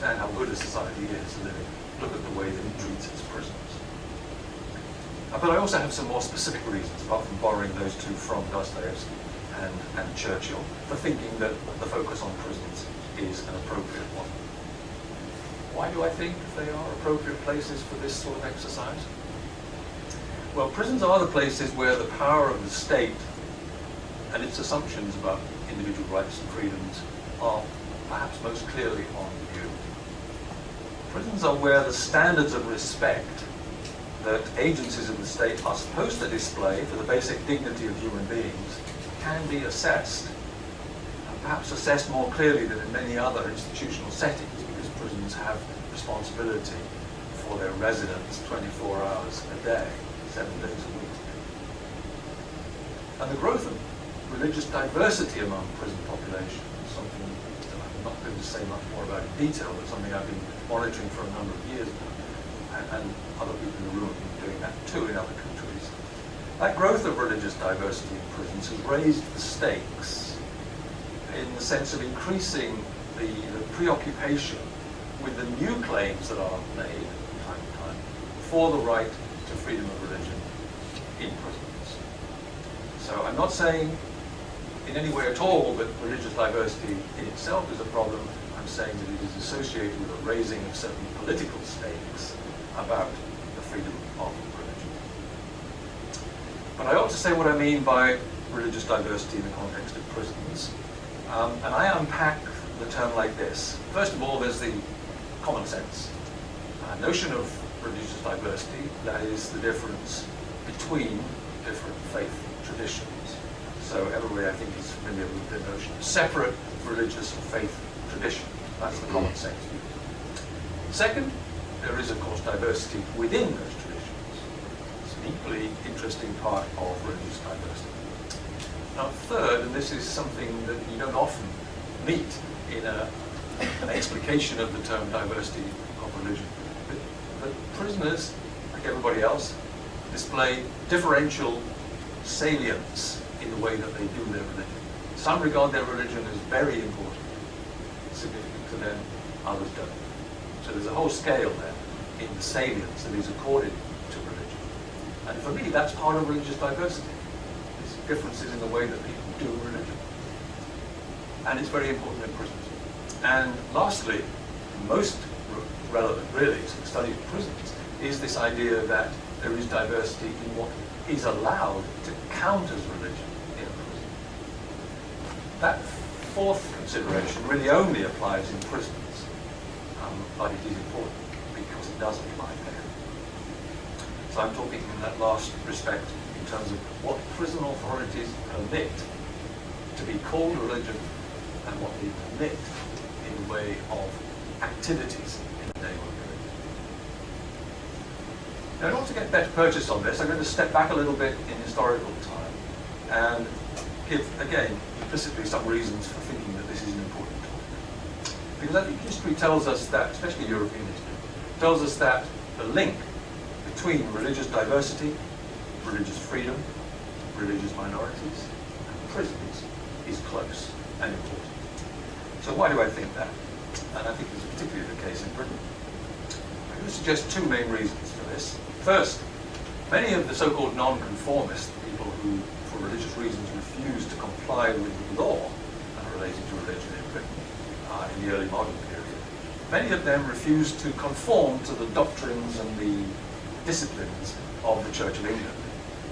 understand how good a society is, look at the way that it treats its prisoners. But I also have some more specific reasons, apart from borrowing those two from Dostoevsky and Churchill, for thinking that the focus on prisons is an appropriate one. Why do I think they are appropriate places for this sort of exercise? Well, prisons are the places where the power of the state and its assumptions about individual rights and freedoms are perhaps most clearly on view. Prisons are where the standards of respect that agencies of the state are supposed to display for the basic dignity of human beings can be assessed, and perhaps assessed more clearly than in many other institutional settings, because prisons have responsibility for their residents 24 hours a day, 7 days a week. And the growth of religious diversity among prison populations is something that I'm not going to say much more about in detail, but something I've been monitoring for a number of years now, and other people in the room have been doing that too in other countries. That growth of religious diversity in prisons has raised the stakes in the sense of increasing the preoccupation with the new claims that are made from time to time for the right to freedom of religion in prisons. So I'm not saying in any way at all that religious diversity in itself is a problem. I'm saying that it is associated with a raising of certain political stakes about the freedom of religion. But I ought to say what I mean by religious diversity in the context of prisons. And I unpack the term like this. First of all, there's the common sense notion of religious diversity, that is the difference between different faith traditions. So everybody, I think, is familiar with the notion of separate religious faith tradition. That's the common sense view. Second, there is, of course, diversity within those traditions. It's an equally interesting part of religious diversity. Now, third, and this is something that you don't often meet in an explication of the term diversity of religion, but prisoners, like everybody else, display differential salience in the way that they do their religion. Some regard their religion as very important, significant to them, others don't. So there's a whole scale there in the salience that is accorded to religion. And for me, that's part of religious diversity. There's differences in the way that people do religion. And it's very important in prisons. And lastly, most relevant really to the study of prisons is this idea that there is diversity in what is allowed to count as religion in a prison. That fourth consideration really only applies in prisons, but it is important because it does apply there. So I'm talking in that last respect in terms of what prison authorities permit to be called religion and what they permit in the way of activities in the name of religion. Now, in order to get better purchase on this, I'm going to step back a little bit in historical time and give, again, implicitly some reasons for thinking that this is an important topic. Because I think history tells us that, especially European history, tells us that the link between religious diversity, religious freedom, religious minorities, and prisons is close and important. So why do I think that? And I think it's particularly the case in Britain. I'm going to suggest two main reasons for this. First, many of the so-called non-conformist people who, for religious reasons, refuse to comply with the law relating to religion in Britain in the early modern period, many of them refused to conform to the doctrines and the disciplines of the Church of England.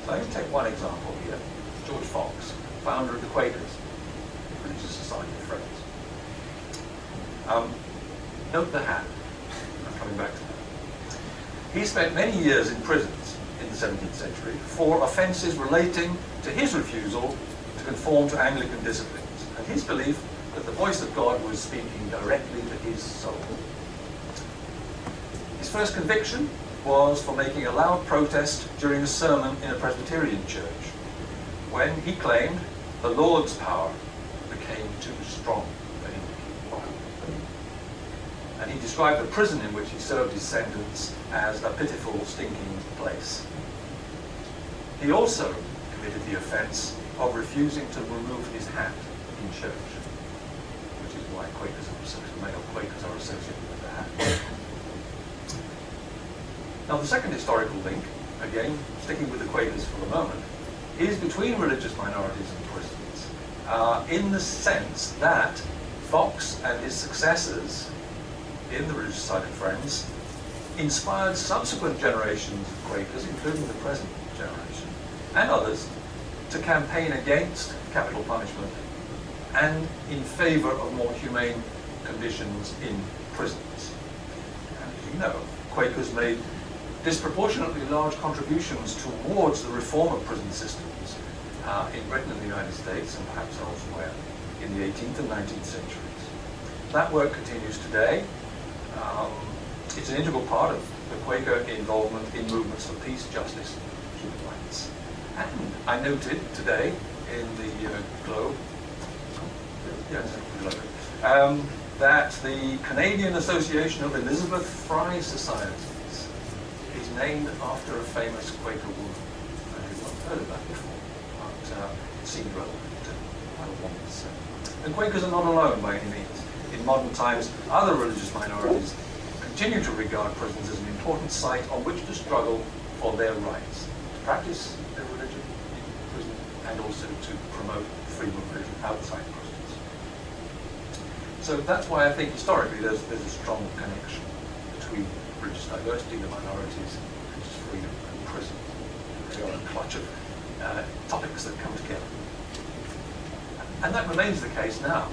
So I'm going to take one example here. George Fox, founder of the Quakers, Religious Society of Friends. Note the hat. I'm coming back to that. He spent many years in prisons in the 17th century for offences relating to his refusal to conform to Anglican disciplines and his belief that the voice of God was speaking directly to his soul. His first conviction was for making a loud protest during a sermon in a Presbyterian church, when he claimed the Lord's power became too strong for him to keep quiet. And he described the prison in which he served his sentence as a pitiful, stinking place. He also committed the offence of refusing to remove his hat in church, which is why male Quakers are associated with that. Now the second historical link, again sticking with the Quakers for the moment, is between religious minorities and prisons, in the sense that Fox and his successors in the Religious Society of Friends inspired subsequent generations of Quakers, including the present generation, and others, to campaign against capital punishment and in favor of more humane conditions in prisons. And as you know, Quakers made disproportionately large contributions towards the reform of prison systems in Britain and the United States, and perhaps elsewhere, in the 18th and 19th centuries. That work continues today. It's an integral part of the Quaker involvement in movements for peace, justice, and human rights. And I noted today in the Globe, that the Canadian Association of Elizabeth Fry Societies is named after a famous Quaker woman. I had not heard of that before, but it seemed relevant to what I wanted to say. And Quakers are not alone by any means. In modern times, other religious minorities continue to regard prisons as an important site on which to struggle for their rights, to practice their religion in prison, and also to promote freedom of religion outside prisons. So that's why I think historically there's a strong connection between religious diversity, the minorities, religious freedom, and prison. They are a clutch of topics that come together. And that remains the case now.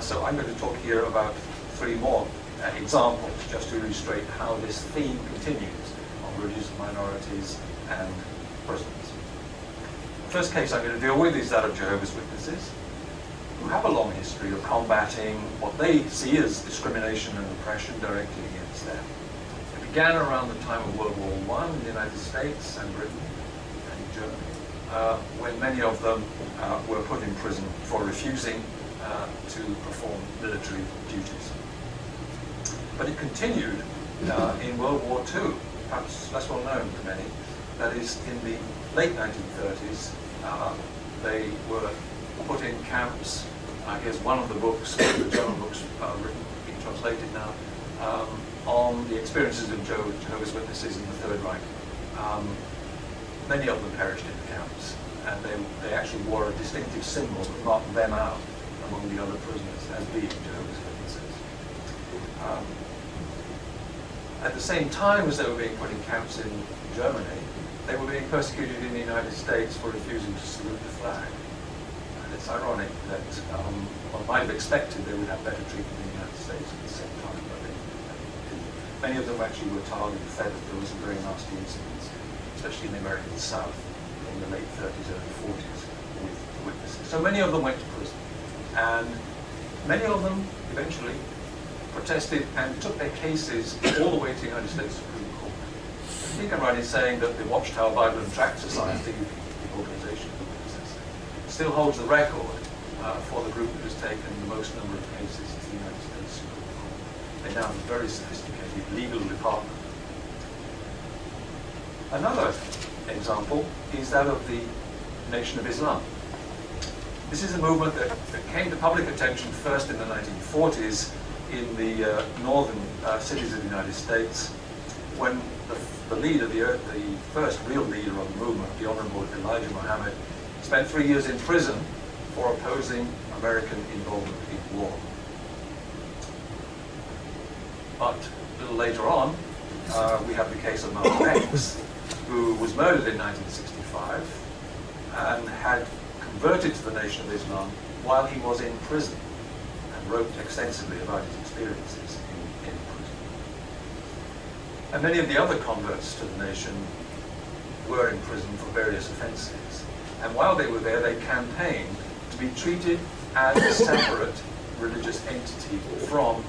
So I'm going to talk here about three more examples just to illustrate how this theme continues on religious minorities and prisons. The first case I'm going to deal with is that of Jehovah's Witnesses, who have a long history of combating what they see as discrimination and oppression directly against them. It began around the time of World War I in the United States and Britain and Germany, when many of them were put in prison for refusing to perform military duties. But it continued in World War II, perhaps less well known to many. That is, in the late 1930s, they were put in camps. Here's one of the books, the German books written, being translated now, on the experiences of Jehovah's Witnesses in the Third Reich. Many of them perished in the camps, and they actually wore a distinctive symbol that marked them out among the other prisoners as being Jehovah's Witnesses. At the same time as they were being put in camps in Germany, they were being persecuted in the United States for refusing to salute the flag. And it's ironic that one might have expected they would have better treatment in the United States at the same time, but they didn't. Many of them actually were tarred and feathered. There was some very nasty incidents, especially in the American South in the late 30s, early 40s with the witnesses. So many of them went to prison. And many of them eventually protested and took their cases all the way to the United States Supreme Court. I think I'm right in saying that the Watchtower Bible and Tract Society, the organization of the witnesses, still holds the record for the group that has taken the most number of cases to the United States Supreme Court. They now have a very sophisticated legal department. Another example is that of the Nation of Islam. This is a movement that came to public attention first in the 1940s in the northern cities of the United States, when the leader, the first real leader of the movement, the Honorable Elijah Muhammad, spent 3 years in prison for opposing American involvement in war. But a little later on, we have the case of Malcolm X, who was murdered in 1965 and had converted to the Nation of Islam while he was in prison, and wrote extensively about his experiences in prison. And many of the other converts to the nation were in prison for various offences. And while they were there, they campaigned to be treated as a separate religious entity from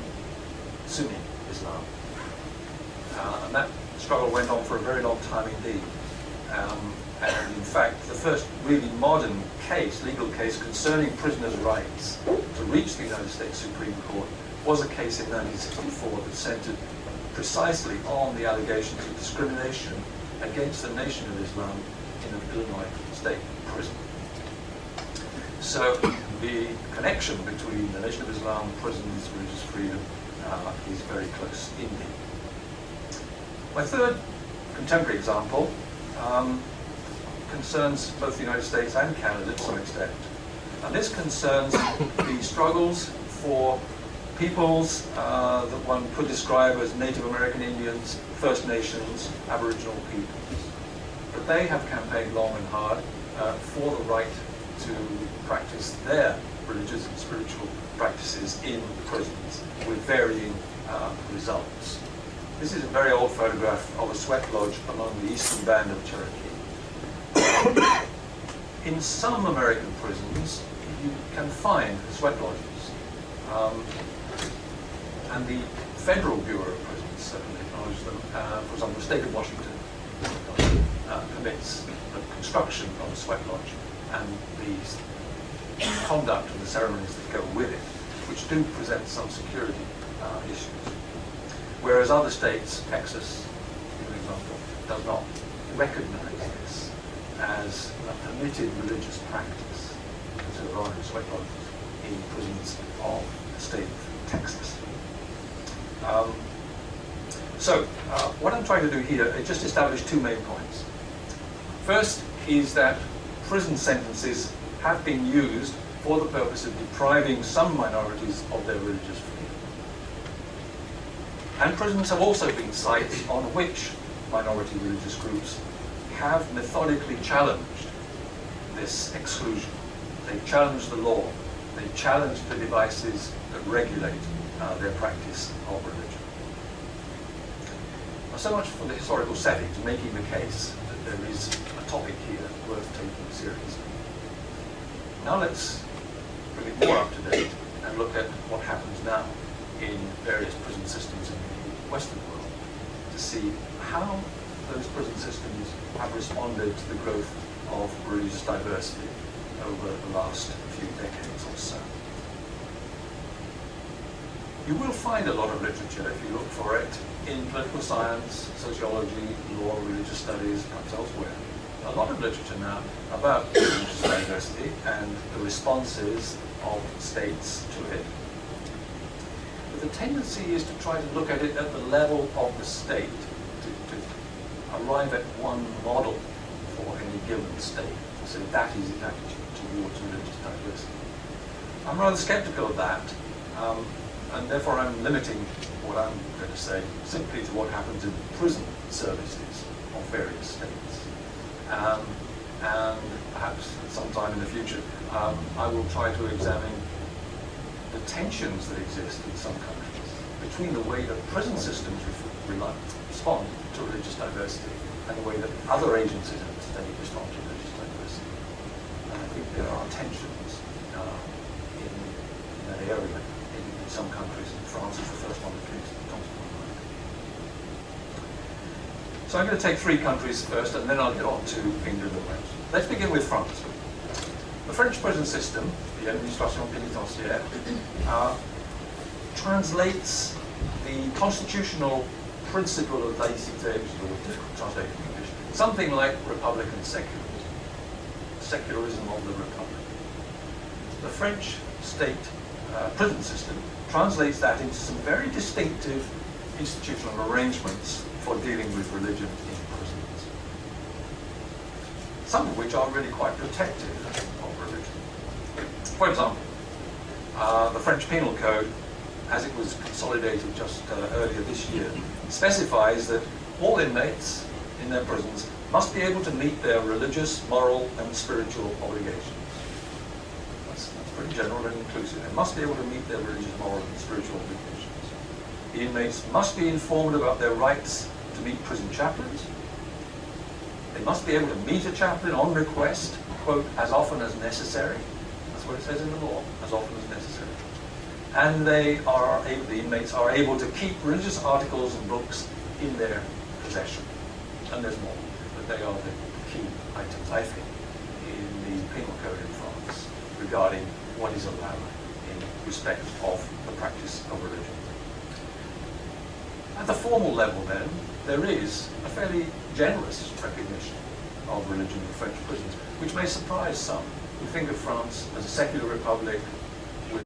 Sunni Islam. And that struggle went on for a very long time indeed. And in fact, the first really modern case, legal case, concerning prisoners' rights to reach the United States Supreme Court was a case in 1964 that centered precisely on the allegations of discrimination against the Nation of Islam in an Illinois state prison. So the connection between the Nation of Islam, prisons, religious freedom is very close indeed. My third contemporary example concerns both the United States and Canada to some extent. And this concerns the struggles for peoples that one could describe as Native American Indians, First Nations, Aboriginal peoples. But they have campaigned long and hard for the right to practice their religious and spiritual practices in prisons with varying results. This is a very old photograph of a sweat lodge among the eastern band of Cherokee. In some American prisons, you can find sweat lodges. And the Federal Bureau of Prisons certainly acknowledges them. For example, the state of Washington permits the construction of a sweat lodge and the conduct of the ceremonies that go with it, which do present some security issues. Whereas other states, Texas, for example, does not recognize this as a permitted religious practice. So there are sweat lodges in prisons of the state of Texas. What I'm trying to do here is just establish two main points. First is that prison sentences have been used for the purpose of depriving some minorities of their religious freedom. And prisons have also been sites on which minority religious groups have methodically challenged this exclusion. They've challenged the law. They've challenged the devices that regulate their practice of religion. Now, so much for the historical settings, making the case that there is a topic here worth taking seriously. Now let's bring it more up to date and look at what happens now in various prison systems in the Western world to see how those prison systems have responded to the growth of religious diversity over the last few decades or so. You will find a lot of literature, if you look for it, in political science, sociology, law, religious studies, perhaps elsewhere. A lot of literature now about religious diversity and the responses of states to it. But the tendency is to try to look at it at the level of the state, to arrive at one model for any given state, to say that is its attitude towards religious diversity. I'm rather skeptical of that, and therefore I'm limiting what I'm going to say simply to what happens in the prison services of various states. And perhaps sometime in the future, I will try to examine the tensions that exist in some countries between the way that prison systems respond to religious diversity and the way that other agencies in the state respond to religious diversity. And I think there are tensions in that area in some countries. France is the first one that comes to my mind. So I'm going to take three countries first, and then I'll get on to England and Wales. Let's begin with France. The French prison system, the Administration Pénitentiaire, translates the constitutional principle of laïcité, which is a little difficult to translate in English, something like Republican secularism, secularism of the Republic. The French state prison system translates that into some very distinctive institutional arrangements for dealing with religion in prisons, some of which are really quite protective of religion. For example, the French Penal Code, as it was consolidated just earlier this year, specifies that all inmates in their prisons must be able to meet their religious, moral, and spiritual obligations. That's pretty general and inclusive. They must be able to meet their religious, moral, and spiritual obligations. The inmates must be informed about their rights to meet prison chaplains. They must be able to meet a chaplain on request, quote, as often as necessary. That's what it says in the law, as often as necessary. And the inmates are able to keep religious articles and books in their possession. And there's more, but they are the key items, I think, in the penal code in France regarding what is allowed in respect of the practice of religion. At the formal level, then, there is a fairly generous recognition of religion in French prisons, which may surprise some who think of France as a secular republic